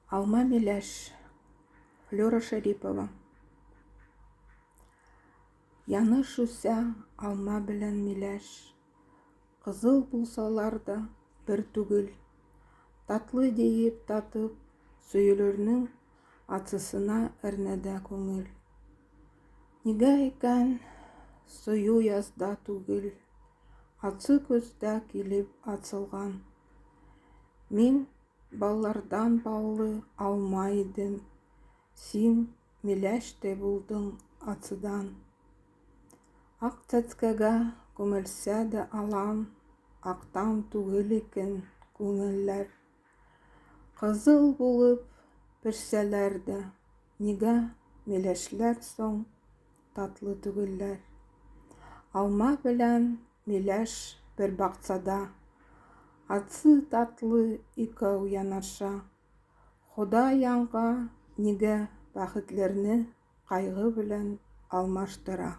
Алма миләш. Флёра Шарипова. Яныш үсә алма белән миләш. Кызыл булсалар да бер түгел. Татлы диеп татып, сөелернең ацысына әрнәдә күңел. Нигә икән сөю язда түгел, асы көздә килеп ацылган. Мин баллардан баллы алма идем, син миләштәй булдың ацыдан. Ак сәскәгә күмелсә дә алам, актан түгел икән күңелләр. Кызыл булып пешсәләр дә, нигә миләшләр соң татлы түгелләр. Алма белән миләш бер бакчада, ацы-татлы икәү янаша. Ходай аңа нигә бәхетләрне кайгы белән алмаштыра.